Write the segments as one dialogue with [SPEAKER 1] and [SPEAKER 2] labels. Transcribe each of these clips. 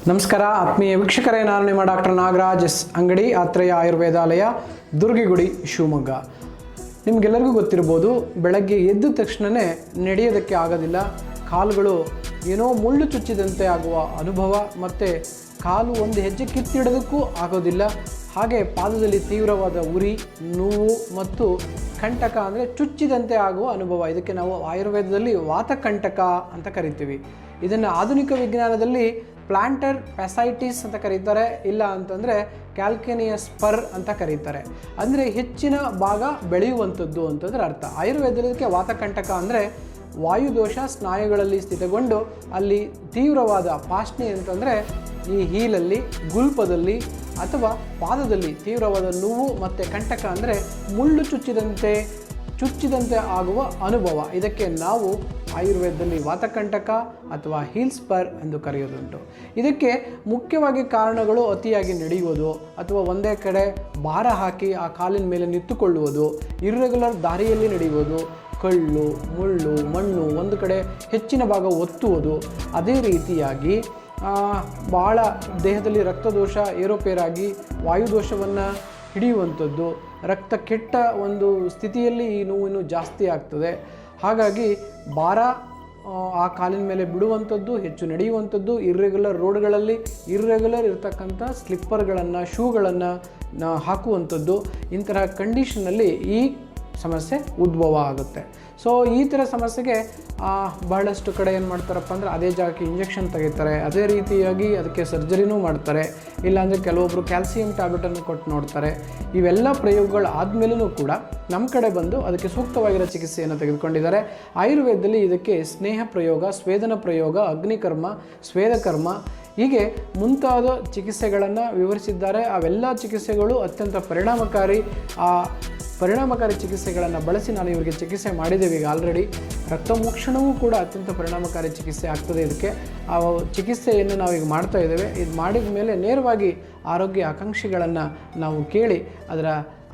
[SPEAKER 1] ನಮಸ್ಕಾರ ಆತ್ಮೀಯ ವೀಕ್ಷಕರೇ, ನಾನು ನಿಮ್ಮ ಡಾಕ್ಟರ್ ನಾಗರಾಜ್ ಎಸ್ ಅಂಗಡಿ, ಆತ್ರೇಯ ಆಯುರ್ವೇದಾಲಯ, ದುರ್ಗಿಗುಡಿ, ಶಿವಮೊಗ್ಗ. ನಿಮಗೆಲ್ಲರಿಗೂ ಗೊತ್ತಿರ್ಬೋದು, ಬೆಳಗ್ಗೆ ಎದ್ದ ತಕ್ಷಣವೇ ನಡೆಯೋದಕ್ಕೆ ಆಗೋದಿಲ್ಲ. ಕಾಲುಗಳು ಏನೋ ಮುಳ್ಳು ಚುಚ್ಚಿದಂತೆ ಆಗುವ ಅನುಭವ, ಮತ್ತು ಕಾಲು ಒಂದು ಹೆಜ್ಜೆ ಕಿತ್ತಿಡೋದಕ್ಕೂ ಆಗೋದಿಲ್ಲ. ಹಾಗೆ ಪಾದದಲ್ಲಿ ತೀವ್ರವಾದ ಉರಿ, ನೋವು ಮತ್ತು ಕಂಟಕ ಅಂದರೆ ಚುಚ್ಚಿದಂತೆ ಆಗುವ ಅನುಭವ. ಇದಕ್ಕೆ ನಾವು ಆಯುರ್ವೇದದಲ್ಲಿ ವಾತಕಂಟಕ ಅಂತ ಕರಿತೀವಿ. ಇದನ್ನು ಆಧುನಿಕ ವಿಜ್ಞಾನದಲ್ಲಿ ಪ್ಲಾಂಟರ್ ಫ್ಯಾಸೈಟಿಸ್ ಅಂತ ಕರೀತಾರೆ, ಇಲ್ಲ ಅಂತಂದರೆ ಕ್ಯಾಲ್ಕೇನಿಯಸ್ ಸ್ಪರ್ ಅಂತ ಕರೀತಾರೆ. ಅಂದರೆ ಹೆಚ್ಚಿನ ಭಾಗ ಬೆಳೆಯುವಂಥದ್ದು ಅಂತಂದರೆ ಅರ್ಥ. ಆಯುರ್ವೇದದಲ್ಲಿ ಇದಕ್ಕೆ ವಾತಕಂಟಕ ಅಂದರೆ ವಾಯುದೋಷ ಸ್ನಾಯುಗಳಲ್ಲಿ ಸ್ಥಿತಗೊಂಡು ಅಲ್ಲಿ ತೀವ್ರವಾದ ಪಾಷ್ಣಿ ಅಂತಂದರೆ ಈ ಹೀಲಲ್ಲಿ, ಗುಲ್ಪದಲ್ಲಿ ಅಥವಾ ಪಾದದಲ್ಲಿ ತೀವ್ರವಾದ ನೋವು, ಮತ್ತು ಕಂಟಕ ಅಂದರೆ ಮುಳ್ಳು ಚುಚ್ಚಿದಂತೆ ಆಗುವ ಅನುಭವ. ಇದಕ್ಕೆ ನಾವು ಆಯುರ್ವೇದದಲ್ಲಿ ವಾತಕಂಟಕ ಅಥವಾ ಹೀಲ್ ಸ್ಪರ್ ಎಂದು ಕರೆಯೋದುಂಟು. ಇದಕ್ಕೆ ಮುಖ್ಯವಾಗಿ ಕಾರಣಗಳು ಅತಿಯಾಗಿ ನಡೆಯುವುದು, ಅಥವಾ ಒಂದೇ ಕಡೆ ಭಾರ ಹಾಕಿ ಆ ಕಾಲಿನ ಮೇಲೆ ನಿಂತುಕೊಳ್ಳುವುದು, ಇರ್ರೆಗ್ಯುಲರ್ ದಾರಿಯಲ್ಲಿ ನಡೆಯುವುದು, ಕಳ್ಳು, ಮುಳ್ಳು, ಮಣ್ಣು ಒಂದು ಕಡೆ ಹೆಚ್ಚಿನ ಭಾಗ ಒತ್ತುವುದು, ಅದೇ ರೀತಿಯಾಗಿ ಭಾಳ ದೇಹದಲ್ಲಿ ರಕ್ತದೋಷ ಏರೋಪೇರಾಗಿ ವಾಯುದೋಷವನ್ನು ಹಿಡಿಯುವಂಥದ್ದು, ರಕ್ತ ಕೆಟ್ಟ ಒಂದು ಸ್ಥಿತಿಯಲ್ಲಿ ಈ ನೋವು ಇನ್ನೂ ಜಾಸ್ತಿ ಆಗ್ತದೆ. ಹಾಗಾಗಿ ಭಾರ ಆ ಕಾಲಿನ ಮೇಲೆ ಬಿಡುವಂಥದ್ದು, ಹೆಚ್ಚು ನಡೆಯುವಂಥದ್ದು, ಇರ್ರೆಗ್ಯುಲರ್ ರೋಡ್ಗಳಲ್ಲಿ ಇರ್ರೆಗ್ಯುಲರ್ ಇರ್ತಕ್ಕಂಥ ಸ್ಲಿಪ್ಪರ್ಗಳನ್ನು, ಶೂಗಳನ್ನು ಹಾಕುವಂಥದ್ದು, ಇಂತಹ ಕಂಡೀಷನ್ನಲ್ಲಿ ಈ ಸಮಸ್ಯೆ ಉದ್ಭವ ಆಗುತ್ತೆ. ಸೊ ಈ ಥರ ಸಮಸ್ಯೆಗೆ ಬಹಳಷ್ಟು ಕಡೆ ಏನು ಮಾಡ್ತಾರಪ್ಪ ಅಂದರೆ ಅದೇ ಜಾಗಕ್ಕೆ ಇಂಜೆಕ್ಷನ್ ತೆಗಿತಾರೆ, ಅದೇ ರೀತಿಯಾಗಿ ಅದಕ್ಕೆ ಸರ್ಜರಿನೂ ಮಾಡ್ತಾರೆ, ಇಲ್ಲಾಂದರೆ ಕೆಲವೊಬ್ಬರು ಕ್ಯಾಲ್ಸಿಯಂ ಟ್ಯಾಬ್ಲೆಟನ್ನು ಕೊಟ್ಟು ನೋಡ್ತಾರೆ. ಇವೆಲ್ಲ ಪ್ರಯೋಗಗಳು ಆದಮೇಲೂ ಕೂಡ ನಮ್ಮ ಕಡೆ ಬಂದು ಅದಕ್ಕೆ ಸೂಕ್ತವಾಗಿರೋ ಚಿಕಿತ್ಸೆಯನ್ನು ತೆಗೆದುಕೊಂಡಿದ್ದಾರೆ. ಆಯುರ್ವೇದದಲ್ಲಿ ಇದಕ್ಕೆ ಸ್ನೇಹ ಪ್ರಯೋಗ, ಸ್ವೇದನ ಪ್ರಯೋಗ, ಅಗ್ನಿಕರ್ಮ, ಸ್ವೇದಕರ್ಮ ಹೀಗೆ ಮುಂತಾದ ಚಿಕಿತ್ಸೆಗಳನ್ನು ವಿವರಿಸಿದ್ದಾರೆ. ಅವೆಲ್ಲ ಚಿಕಿತ್ಸೆಗಳು ಅತ್ಯಂತ ಪರಿಣಾಮಕಾರಿ ಚಿಕಿತ್ಸೆಗಳನ್ನು ಬಳಸಿ ನಾನು ಇವರಿಗೆ ಚಿಕಿತ್ಸೆ ಮಾಡಿದ್ದೇವೆ ಈಗ ಆಲ್ರೆಡಿ. ರಕ್ತಮೋಕ್ಷಣವೂ ಕೂಡ ಅತ್ಯಂತ ಪರಿಣಾಮಕಾರಿ ಚಿಕಿತ್ಸೆ ಆಗ್ತದೆ. ಇದಕ್ಕೆ ಆ ಚಿಕಿತ್ಸೆಯನ್ನು ನಾವೀಗ ಮಾಡ್ತಾ ಇದ್ದೇವೆ. ಇದು ಮಾಡಿದ ಮೇಲೆ ನೇರವಾಗಿ ಆರೋಗ್ಯ ಆಕಾಂಕ್ಷಿಗಳನ್ನು ನಾವು ಕೇಳಿ ಅದರ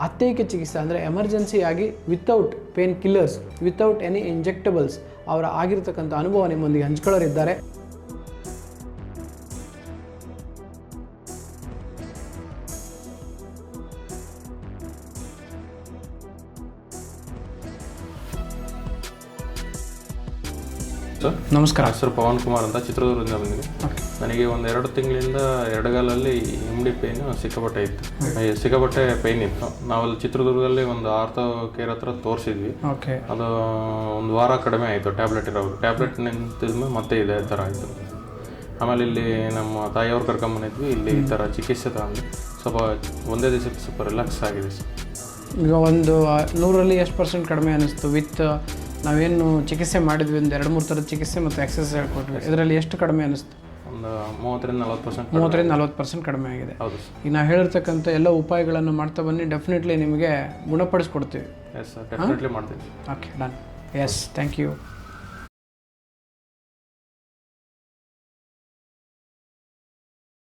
[SPEAKER 1] ಅತ್ತೈಕೆ ಚಿಕಿತ್ಸೆ ಅಂದರೆ ಎಮರ್ಜೆನ್ಸಿಯಾಗಿ without pain killers, without any injectables ಅವರ ಆಗಿರ್ತಕ್ಕಂಥ ಅನುಭವ ನಿಮ್ಮೊಂದಿಗೆ ಹಂಚ್ಕೊಳ್ಳೋರಿದ್ದಾರೆ. ನಮಸ್ಕಾರ
[SPEAKER 2] ಸರ್, ಪವನ್ ಕುಮಾರ್ ಅಂತ ಚಿತ್ರದುರ್ಗದಿಂದ ಬಂದಿದ್ದೀನಿ. ನನಗೆ ಒಂದು 2 ತಿಂಗಳಿಂದ ಎಡಗಾಲಲ್ಲಿ MD ಪೇಯ್ನು ಸಿಕ್ಕಾಪಟ್ಟೆ ಪೇಯ್ನ್ ಇತ್ತು. ನಾವಲ್ಲಿ ಚಿತ್ರದುರ್ಗದಲ್ಲಿ ಒಂದು ಆರ್ಥೋ ಕೇರ್ ಹತ್ರ ತೋರಿಸಿದ್ವಿ. ಅದು ಒಂದು ವಾರ ಕಡಿಮೆ ಆಯಿತು ಟ್ಯಾಬ್ಲೆಟ್ ಇರೋದು. ಟ್ಯಾಬ್ಲೆಟ್ ನಿಂತಿದ್ಮೇಲೆ ಮತ್ತೆ ಇದೇ ಥರ ಆಯಿತು. ಆಮೇಲೆ ಇಲ್ಲಿ ನಮ್ಮ ತಾಯಿಯವ್ರು ಕರ್ಕೊಂಬಂದಿದ್ವಿ. ಇಲ್ಲಿ ಈ ಥರ ಚಿಕಿತ್ಸೆ ತಗೊಂಡು ಸ್ವಲ್ಪ ಒಂದೇ ದಿವಸಕ್ಕೆ ಸ್ವಲ್ಪ ರಿಲ್ಯಾಕ್ಸ್ ಆಗಿದೆ ಸರ್.
[SPEAKER 1] ಈಗ ಒಂದು 100ರಲ್ಲಿ ಎಷ್ಟು % ಕಡಿಮೆ ಅನ್ನಿಸ್ತು? ವಿತ್ ನಾವೇನು ಚಿಕಿತ್ಸೆ ಮಾಡಿದ್ವಿ, ಒಂದು 2-3 ಥರದ ಚಿಕಿತ್ಸೆ ಮತ್ತು ಎಕ್ಸಸೈಸ್ ಹೇಳ್ಕೊಟ್ವಿ, ಇದರಲ್ಲಿ ಎಷ್ಟು ಕಡಿಮೆ ಅನ್ನಿಸ್ತು?
[SPEAKER 2] ಒಂದು 30-40%
[SPEAKER 1] ಕಡಿಮೆ ಆಗಿದೆ.
[SPEAKER 2] ಹೌದು.
[SPEAKER 1] ಈಗ ನಾವು ಹೇಳಿರ್ತಕ್ಕಂಥ ಎಲ್ಲ ಉಪಾಯಗಳನ್ನು ಮಾಡ್ತಾ ಬನ್ನಿ, ಡೆಫಿನೆಟ್ಲಿ ನಿಮಗೆ ಗುಣಪಡಿಸ್ಕೊಡ್ತೀವಿ.
[SPEAKER 2] ಎಸ್ ಸರ್, ಡೆಫಿನೆಟ್ಲಿ ಮಾಡ್ತೀವಿ.
[SPEAKER 1] Okay, done. Yes, thank you.